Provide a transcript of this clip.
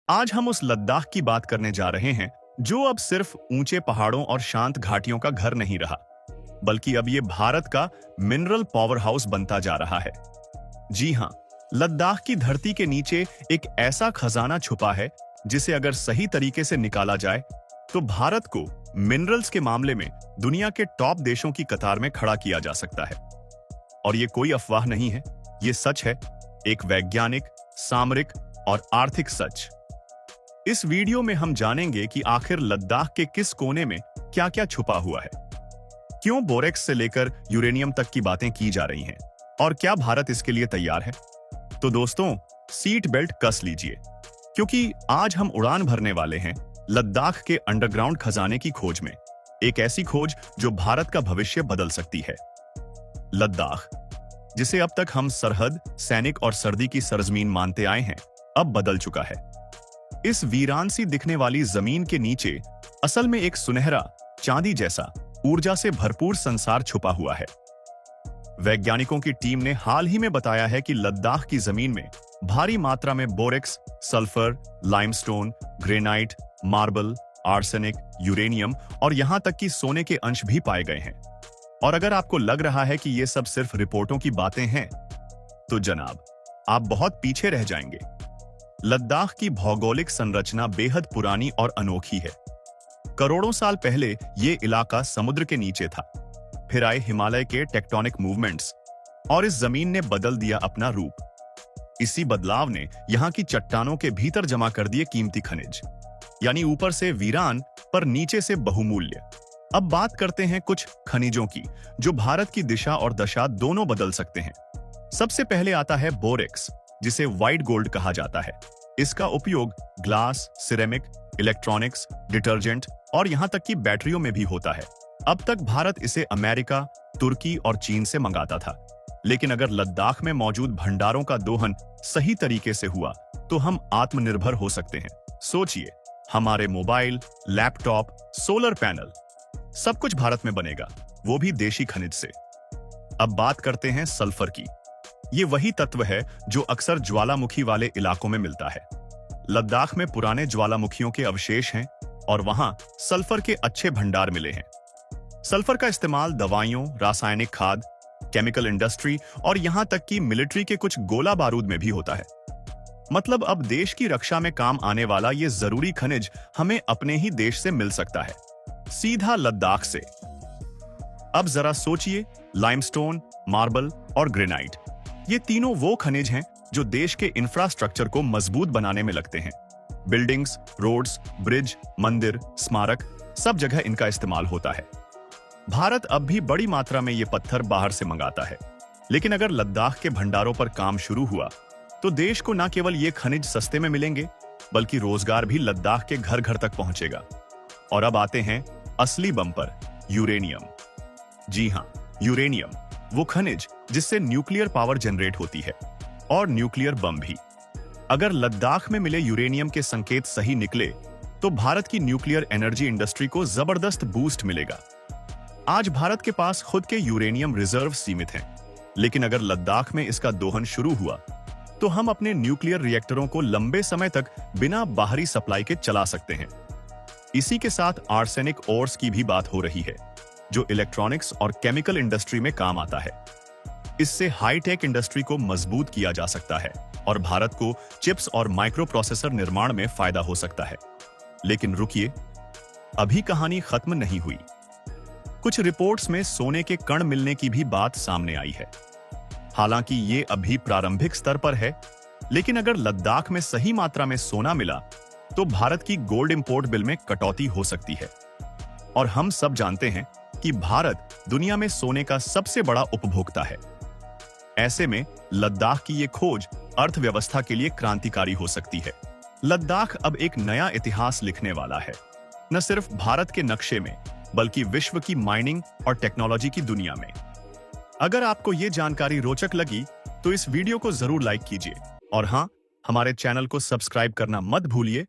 आज हम उस लद्दाख की बात करने जा रहे हैं जो अब सिर्फ ऊंचे पहाड़ों और शांत घाटियों का घर नहीं रहा, बल्कि अब ये भारत का मिनरल पावर हाउस बनता जा रहा है। जी हां, लद्दाख की धरती के नीचे एक ऐसा खजाना छुपा है जिसे अगर सही तरीके से निकाला जाए तो भारत को मिनरल्स के मामले में दुनिया के टॉप देशों की कतार में खड़ा किया जा सकता है। और ये कोई अफवाह नहीं है, ये सच है, एक वैज्ञानिक, सामरिक और आर्थिक सच। इस वीडियो में हम जानेंगे कि आखिर लद्दाख के किस कोने में क्या-क्या छुपा हुआ है, क्यों बोरेक्स से लेकर यूरेनियम तक की बातें की जा रही हैं, और क्या भारत इसके लिए तैयार है। तो दोस्तों, सीट बेल्ट कस लीजिए, क्योंकि आज हम उड़ान भरने वाले हैं लद्दाख के अंडरग्राउंड खजाने की खोज में। एक ऐसी खोज जो भारत का भविष्य बदल सकती है। लद्दाख, जिसे अब तक हम सरहद, सैनिक और सर्दी की सरजमीन मानते आए हैं, अब बदल चुका है। इस वीरान सी दिखने वाली जमीन के नीचे असल में एक सुनहरा, चांदी जैसा, ऊर्जा से भरपूर संसार छुपा हुआ है। वैज्ञानिकों की टीम ने हाल ही में बताया है कि लद्दाख की जमीन में भारी मात्रा में borax, sulphur, limestone, granite, marble, arsenic, uranium और यहां तक कि सोने के अंश भी पाए गए हैं। और अगर आपको लग रहा है कि ये सब सिर्फ रिपोर्टों की बातें हैं, तो जनाब, आप बहुत पीछे रह जाएंगे। लद्दाख की भौगोलिक संरचना बेहद पुरानी और अनोखी है। करोड़ों साल पहले ये इलाका समुद्र के नीचे था, फिर आए हिमालय के टेक्टोनिक मूवमेंट्स और इस जमीन ने बदल दिया अपना रूप। इसी बदलाव ने यहां की चट्टानों के भीतर जमा कर दिए कीमती खनिज, यानी ऊपर से वीरान पर नीचे से बहुमूल्य। अब बात करते हैं कुछ खनिजों की जो भारत की दिशा और दशा दोनों बदल सकते हैं। सबसे पहले आता है बोरेक्स, जिसे व्हाइट गोल्ड कहा जाता है। इसका उपयोग ग्लास, सिरेमिक, इलेक्ट्रॉनिक्स, डिटर्जेंट और यहां तक कि बैटरियों में भी होता है। अब तक भारत इसे अमेरिका, तुर्की और चीन से मंगाता था, लेकिन अगर लद्दाख में मौजूद भंडारों का दोहन सही तरीके से हुआ तो हम आत्मनिर्भर हो सकते हैं। सोचिए, हमारे मोबाइल, लैपटॉप, सोलर पैनल, सब कुछ भारत में बनेगा, वो भी देशी खनिज से। अब बात करते हैं सल्फर की। ये वही तत्व है जो अक्सर ज्वालामुखी वाले इलाकों में मिलता है। लद्दाख में पुराने ज्वालामुखियों के अवशेष हैं और वहां सल्फर के अच्छे भंडार मिले हैं। सल्फर का इस्तेमाल दवाइयों, रासायनिक खाद, केमिकल इंडस्ट्री और यहां तक कि मिलिट्री के कुछ गोला बारूद में भी होता है। मतलब अब देश की रक्षा में काम आने वाला ये जरूरी खनिज हमें अपने ही देश से मिल सकता है, सीधा लद्दाख से। अब जरा सोचिए, लाइमस्टोन, मार्बल और ग्रेनाइट, ये तीनों वो खनिज हैं जो देश के इंफ्रास्ट्रक्चर को मजबूत बनाने में लगते हैं। बिल्डिंग्स, रोड्स, ब्रिज, मंदिर, स्मारक, सब जगह इनका इस्तेमाल होता है। भारत अब भी बड़ी मात्रा में ये पत्थर बाहर से मंगाता है, लेकिन अगर लद्दाख के भंडारों पर काम शुरू हुआ तो देश को न केवल ये खनिज सस्ते में मिलेंगे, बल्कि रोजगार भी लद्दाख के घर घर तक पहुंचेगा। और अब आते हैं असली बम पर, यूरेनियम। जी हां, यूरेनियम, वो खनिज जिससे न्यूक्लियर पावर जनरेट होती है, और न्यूक्लियर बम भी। अगर लद्दाख में मिले यूरेनियम के संकेत सही निकले तो भारत की न्यूक्लियर एनर्जी इंडस्ट्री को जबरदस्त बूस्ट मिलेगा। आज भारत के पास खुद के यूरेनियम रिजर्व सीमित हैं, लेकिन अगर लद्दाख में इसका दोहन शुरू हुआ तो हम अपने न्यूक्लियर रिएक्टरों को लंबे समय तक बिना बाहरी सप्लाई के चला सकते हैं। इसी के साथ आर्सेनिक ओर्स की भी बात हो रही है, जो इलेक्ट्रॉनिक्स और केमिकल इंडस्ट्री में काम आता है। इससे हाईटेक इंडस्ट्री को मजबूत किया जा सकता है और भारत को चिप्स और माइक्रो प्रोसेसर निर्माण में फायदा हो सकता है। लेकिन रुकिए, अभी कहानी खत्म नहीं हुई। कुछ रिपोर्ट्स में सोने के कण मिलने की भी बात सामने आई है। हालांकि ये अभी प्रारंभिक स्तर पर है, लेकिन अगर लद्दाख में सही मात्रा में सोना मिला तो भारत की गोल्ड इंपोर्ट बिल में कटौती हो सकती है। और हम सब जानते हैं कि भारत दुनिया में सोने का सबसे बड़ा उपभोक्ता है। ऐसे में लद्दाख की ये खोज अर्थव्यवस्था के लिए क्रांतिकारी हो सकती है। लद्दाख अब एक नया इतिहास लिखने वाला है, न सिर्फ भारत के नक्शे में, बल्कि विश्व की माइनिंग और टेक्नोलॉजी की दुनिया में। अगर आपको ये जानकारी रोचक लगी तो इस वीडियो को जरूर लाइक कीजिए, और हां, हमारे चैनल को सब्सक्राइब करना मत भूलिए